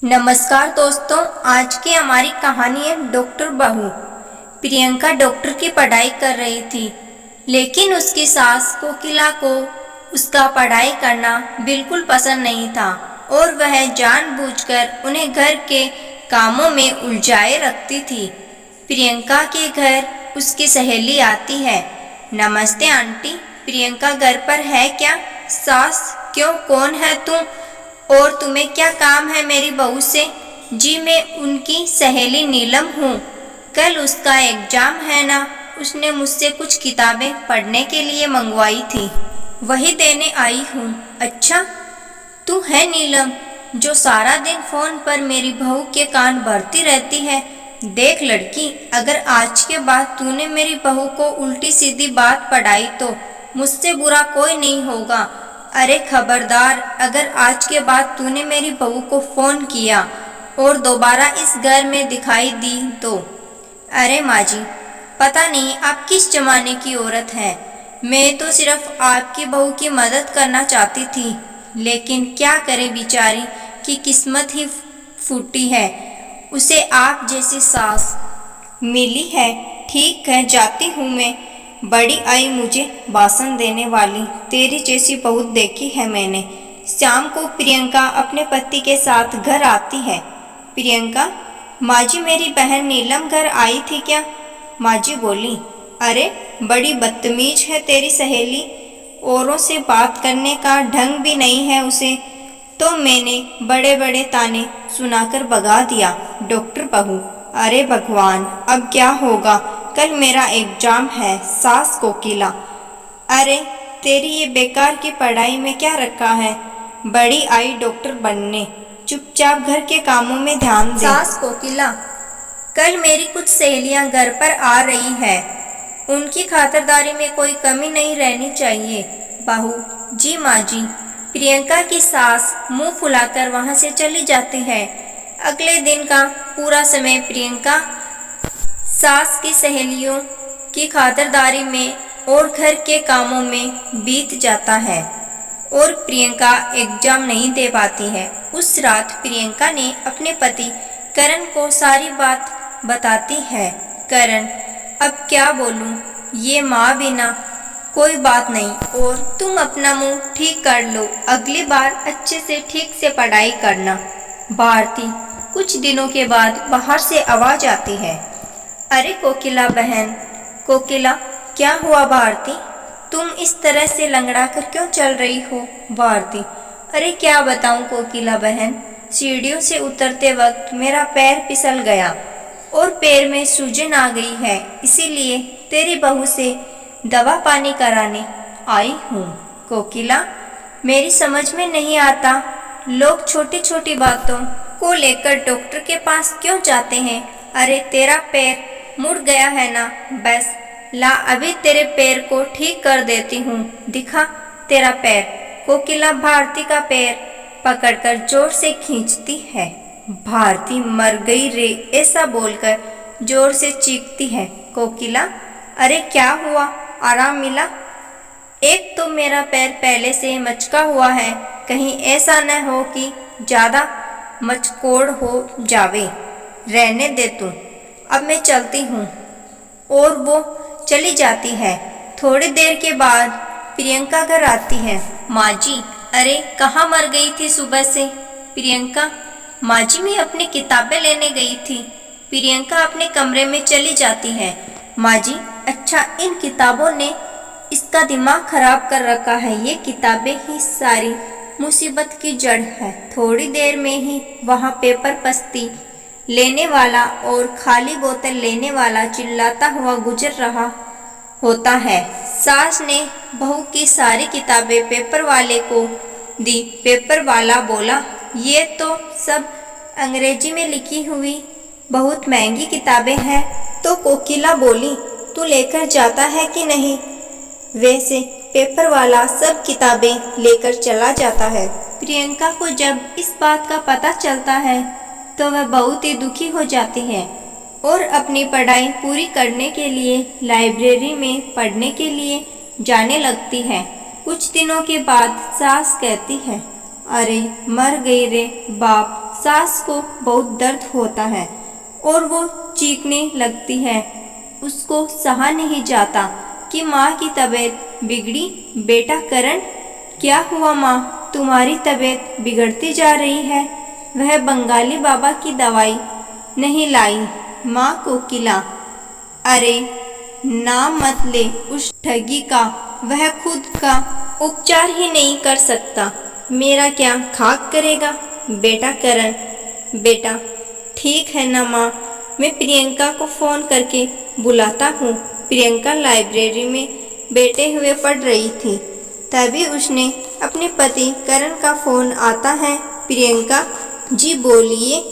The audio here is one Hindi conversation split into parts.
नमस्कार दोस्तों, आज की हमारी कहानी है डॉक्टर बहू। प्रियंका डॉक्टर की पढ़ाई कर रही थी, लेकिन उसकी सास कोकिला को उसका पढ़ाई करना बिल्कुल पसंद नहीं था और वह जानबूझकर उन्हें घर के कामों में उलझाए रखती थी। प्रियंका के घर उसकी सहेली आती है। नमस्ते आंटी, प्रियंका घर पर है क्या? सास, क्यों, कौन है तुम और तुम्हें क्या काम है मेरी बहू से? जी, मैं उनकी सहेली नीलम हूँ। कल उसका एग्जाम है ना, उसने मुझसे कुछ किताबें पढ़ने के लिए मंगवाई थी, वही देने आई हूँ। अच्छा, तू है नीलम जो सारा दिन फोन पर मेरी बहू के कान भरती रहती है? देख लड़की, अगर आज के बाद तूने मेरी बहू को उल्टी सीधी बात पढ़ाई तो मुझसे बुरा कोई नहीं होगा। अरे खबरदार, अगर आज के बाद तूने मेरी बहू को फोन किया और दोबारा इस घर में दिखाई दी तो। अरे माँ जी, पता नहीं आप किस जमाने की औरत हैं। मैं तो सिर्फ आपकी बहू की मदद करना चाहती थी, लेकिन क्या करे बेचारी की किस्मत ही फूटी है, उसे आप जैसी सास मिली है। ठीक है, जाती हूँ मैं। बड़ी आई मुझे भाषण देने वाली, तेरी जैसी बहुत देखी है मैंने। शाम को प्रियंका अपने पति के साथ घर आती है। प्रियंका, माँ जी मेरी बहन नीलम घर आई थी क्या? माँ जी बोली, अरे बड़ी बदतमीज है तेरी सहेली, औरों से बात करने का ढंग भी नहीं है उसे, तो मैंने बड़े बड़े ताने सुनाकर भगा दिया। डॉक्टर बहू, अरे भगवान, अब क्या होगा? कल मेरा एग्जाम है। सास कोकिला, अरे तेरी ये बेकार की पढ़ाई में क्या रखा है? बड़ी आई डॉक्टर बनने, चुपचाप घर के कामों में ध्यान दे। सास कोकिला, कल मेरी कुछ सहेलियां घर पर आ रही है, उनकी खातिरदारी में कोई कमी नहीं रहनी चाहिए। बहू, जी माँ जी। प्रियंका की सास मुंह फुलाकर वहां से चली जाती है। अगले दिन का पूरा समय प्रियंका सास की सहेलियों की खातिरदारी में और घर के कामों में बीत जाता है और प्रियंका एग्जाम नहीं दे पाती है। उस रात प्रियंका ने अपने पति करण को सारी बात बताती है। करण, अब क्या बोलूं, ये माँ बिना कोई बात नहीं, और तुम अपना मुंह ठीक कर लो, अगली बार अच्छे से ठीक से पढ़ाई करना। भारती, कुछ दिनों के बाद बाहर से आवाज आती है। अरे कोकिला बहन। कोकिला, क्या हुआ भारती? तुम इस तरह से लंगड़ा कर क्यों चल रही हो? भारती, अरे क्या बताऊं कोकिला बहन, सीढ़ियों से उतरते वक्त मेरा पैर फिसल गया और पैर में सूजन आ गई है, इसीलिए तेरी बहू से दवा पानी कराने आई हूँ। कोकिला, मेरी समझ में नहीं आता, लोग छोटी छोटी बातों को लेकर डॉक्टर के पास क्यों जाते हैं? अरे तेरा पैर मुड़ गया है ना, बस ला अभी तेरे पैर को ठीक कर देती हूँ, दिखा तेरा पैर। कोकिला भारती का पैर पकड़कर जोर से खींचती है। भारती मर गई रे, ऐसा बोलकर जोर से चीखती है। कोकिला, अरे क्या हुआ, आराम मिला? एक तो मेरा पैर पहले से मचका हुआ है, कहीं ऐसा न हो कि ज्यादा मचकोड़ हो जावे। रहने दे तू, अब मैं चलती हूँ। और वो चली जाती है। थोड़ी देर के बाद प्रियंका घर आती है। माँ जी, अरे कहाँ मर गई थी सुबह से? प्रियंका, माँ जी मैं अपनी किताबें लेने गई थी। प्रियंका अपने कमरे में चली जाती है। माँ जी, अच्छा इन किताबों ने इसका दिमाग खराब कर रखा है, ये किताबें ही सारी मुसीबत की जड़ है। थोड़ी देर में ही वहाँ पेपर पस्ती लेने वाला और खाली बोतल लेने वाला चिल्लाता हुआ गुजर रहा होता है। सास ने बहू की सारी किताबें पेपर वाले को दी। पेपर वाला बोला, ये तो सब अंग्रेजी में लिखी हुई बहुत महंगी किताबें हैं। तो कोकिला बोली, तू लेकर जाता है कि नहीं? वैसे पेपर वाला सब किताबें लेकर चला जाता है। प्रियंका को जब इस बात का पता चलता है तो वह बहुत ही दुखी हो जाती है और अपनी पढ़ाई पूरी करने के लिए लाइब्रेरी में पढ़ने के लिए जाने लगती है। कुछ दिनों के बाद सास कहती है, अरे मर गई रे बाप, सास को बहुत दर्द होता है और वो चीखने लगती है। उसको सहा नहीं जाता कि माँ की तबीयत बिगड़ी। बेटा करण, क्या हुआ माँ, तुम्हारी तबीयत बिगड़ती जा रही है। वह बंगाली बाबा की दवाई नहीं लाई। माँ कोकिला, अरे नाम मत ले उस ठगी का, वह खुद का उपचार ही नहीं कर सकता, मेरा क्या खाक करेगा। बेटा करण, बेटा ठीक है ना माँ, मैं प्रियंका को फ़ोन करके बुलाता हूँ। प्रियंका लाइब्रेरी में बैठे हुए पढ़ रही थी, तभी उसने अपने पति करण का फ़ोन आता है। प्रियंका, जी बोलिए।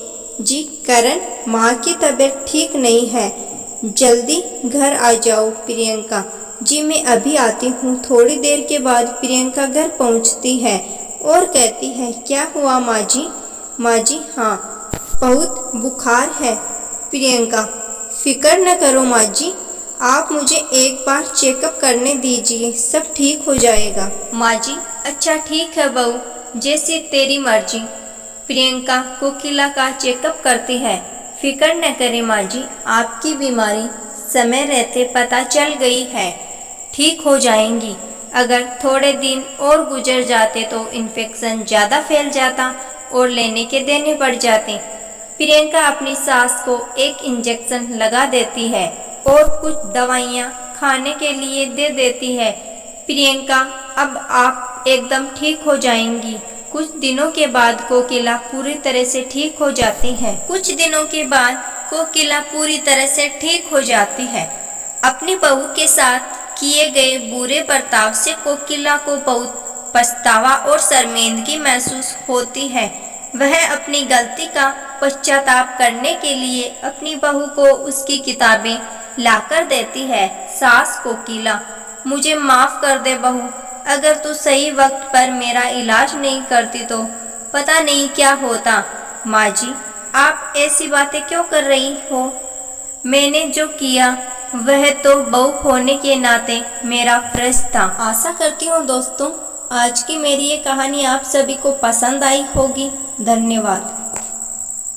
जी करण, माँ की तबीयत ठीक नहीं है, जल्दी घर आ जाओ। प्रियंका, जी मैं अभी आती हूँ। थोड़ी देर के बाद प्रियंका घर पहुँचती है और कहती है, क्या हुआ माँ जी। माँ जी, हाँ बहुत बुखार है। प्रियंका, फिक्र न करो माँ जी, आप मुझे एक बार चेकअप करने दीजिए, सब ठीक हो जाएगा। माँ जी, अच्छा ठीक है बहू, जैसी तेरी मर्जी। प्रियंका कोकिला का चेकअप करती है। फिक्र न करें माँ जी, आपकी बीमारी समय रहते पता चल गई है, ठीक हो जाएंगी। अगर थोड़े दिन और गुजर जाते तो इन्फेक्शन ज़्यादा फैल जाता और लेने के देने पड़ जाते। प्रियंका अपनी सास को एक इंजेक्शन लगा देती है और कुछ दवाइयाँ खाने के लिए दे देती है। प्रियंका, अब आप एकदम ठीक हो जाएंगी। कुछ दिनों के बाद कोकिला पूरी तरह से ठीक हो जाती है। कुछ दिनों के बाद कोकिला पूरी तरह से ठीक हो जाती है। अपनी बहू के साथ किए गए बुरे बर्ताव से कोकिला को बहुत पछतावा और शर्मिंदगी महसूस होती है। वह अपनी गलती का पश्चाताप करने के लिए अपनी बहू को उसकी किताबें लाकर देती है। सास कोकिला, मुझे माफ़ कर दे बहू, अगर तू सही वक्त पर मेरा इलाज नहीं करती तो पता नहीं क्या होता। माँ जी, आप ऐसी बातें क्यों कर रही हो। मैंने जो किया वह तो बहू होने के नाते मेरा फर्ज था। आशा करती हूँ दोस्तों, आज की मेरी ये कहानी आप सभी को पसंद आई होगी। धन्यवाद।